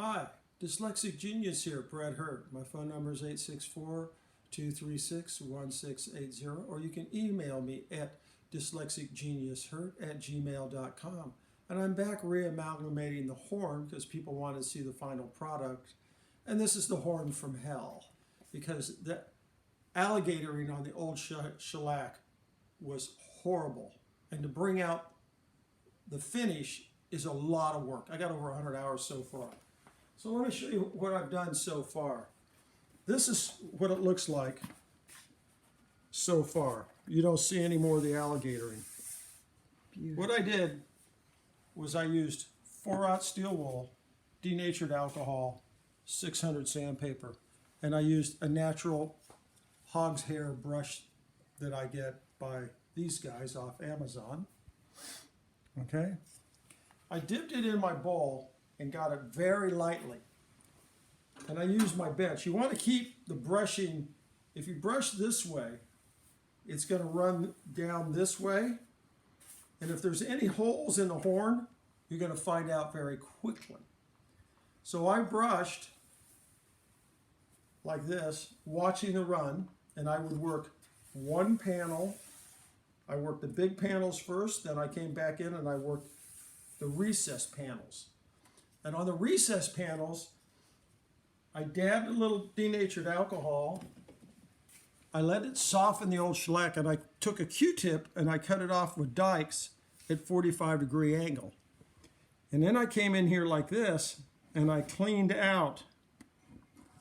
Hi, Dyslexic Genius here, Brett Hurt. My phone number is 864-236-1680, or you can email me at dyslexicgeniushurt@gmail.com. And I'm back re-amalgamating the horn because people want to see the final product. And this is the horn from hell, because the alligatoring on the old shellac was horrible. And to bring out the finish is a lot of work. I got over 100 hours so far. So let me show you what I've done so far. This is what it looks like so far. You don't see any more of the alligatoring. Beautiful. What I did was I used 4/0 steel wool, denatured alcohol, 600 sandpaper, and I used a natural hog's hair brush that I get by these guys off Amazon. Okay? I dipped it in my bowl and got it very lightly. And I used my bench. You want to keep the brushing, if you brush this way, it's going to run down this way. And if there's any holes in the horn, you're going to find out very quickly. So I brushed like this, watching the run, and I would work one panel. I worked the big panels first, then I came back in and I worked the recessed panels. And on the recessed panels, I dabbed a little denatured alcohol. I let it soften the old shellac, and I took a Q-tip and I cut it off with dikes at 45-degree angle. And then I came in here like this and I cleaned out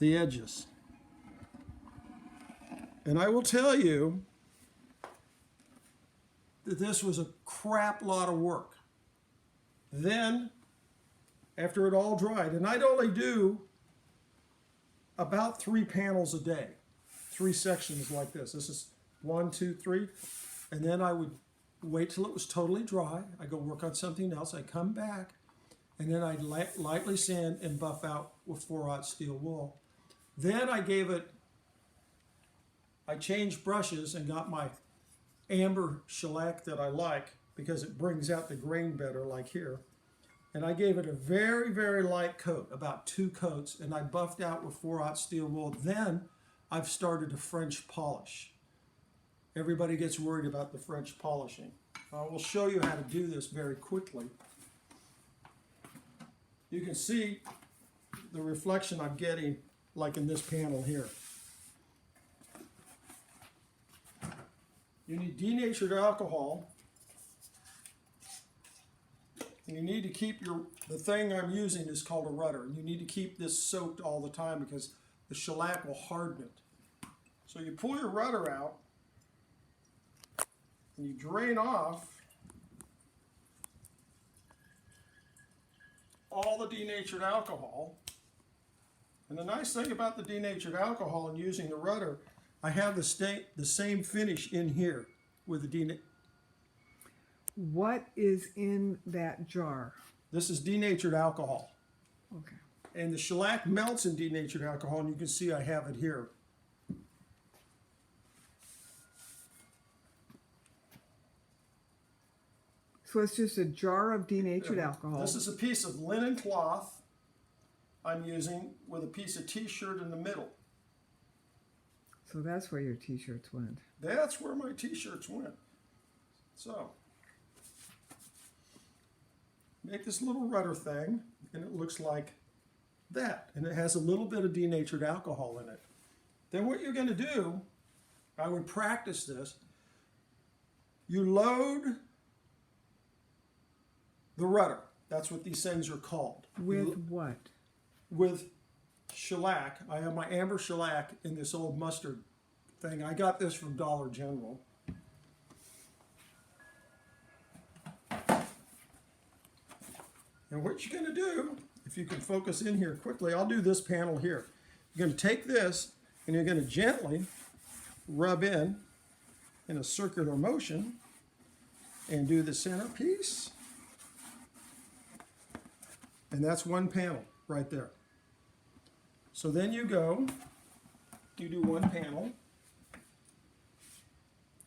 the edges. And I will tell you that this was a crap lot of work. Then, after it all dried, and I'd only do about 3 panels a day, 3 sections like this. This is 1, 2, 3, and then I would wait till it was totally dry. I go work on something else. I come back, and then I'd lightly sand and buff out with 4/0 steel wool. Then I changed brushes and got my amber shellac that I like because it brings out the grain better, like here. And I gave it a very, very light coat, about 2 coats, and I buffed out with 4/0 steel wool. Then I've started to French polish. Everybody gets worried about the French polishing. I will show you how to do this very quickly. You can see the reflection I'm getting, like in this panel here. You need denatured alcohol. And you need to keep the thing I'm using is called a rudder. And you need to keep this soaked all the time because the shellac will harden it. So you pull your rudder out and you drain off all the denatured alcohol. And the nice thing about the denatured alcohol and using the rudder, I have the same finish in here with the denatured. What is in that jar? This is denatured alcohol. Okay. And the shellac melts in denatured alcohol, and you can see I have it here. So it's just a jar of denatured alcohol. This is a piece of linen cloth I'm using with a piece of t-shirt in the middle. So that's where your t-shirts went. That's where my t-shirts went. So, make this little rudder thing, and it looks like that. And it has a little bit of denatured alcohol in it. Then what you're going to do, I would practice this, you load the rudder. That's what these things are called. With what? With shellac. I have my amber shellac in this old mustard thing. I got this from Dollar General. And what you're going to do, if you can focus in here quickly, I'll do this panel here. You're going to take this and you're going to gently rub in a circular motion and do the centerpiece. And that's one panel right there. So then you do one panel,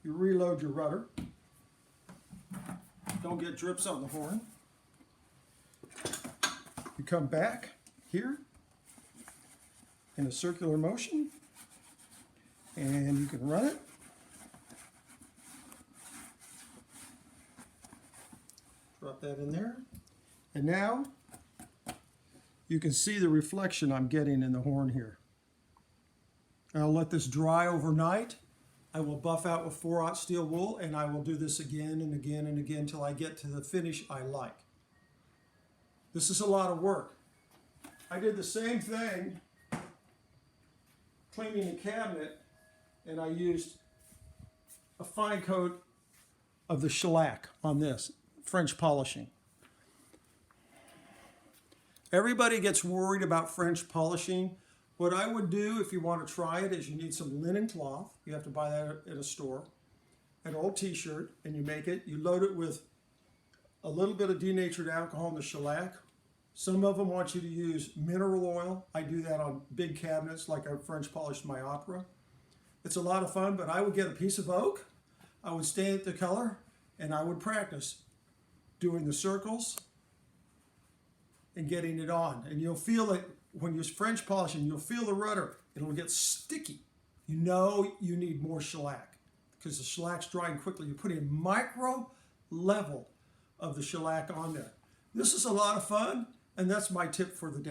you reload your rudder, don't get drips on the horn. You come back, here in a circular motion, and you can run it. Drop that in there. And now you can see the reflection I'm getting in the horn here. I'll let this dry overnight. I will buff out with 4/0 steel wool, and I will do this again and again and again until I get to the finish I like. This is a lot of work. I did the same thing cleaning the cabinet, and I used a fine coat of the shellac on this, French polishing. Everybody gets worried about French polishing. What I would do if you want to try it is you need some linen cloth. You have to buy that at a store. An old t-shirt, and you make it. You load it with a little bit of denatured alcohol in the shellac. Some of them want you to use mineral oil. I do that on big cabinets like I French polished my opera. It's a lot of fun, but I would get a piece of oak. I would stain it the color, and I would practice doing the circles and getting it on. And you'll feel it when you're French polishing, you'll feel the rudder. It'll get sticky. You know you need more shellac because the shellac's drying quickly. You put a micro level of the shellac on there. This is a lot of fun, and that's my tip for the day.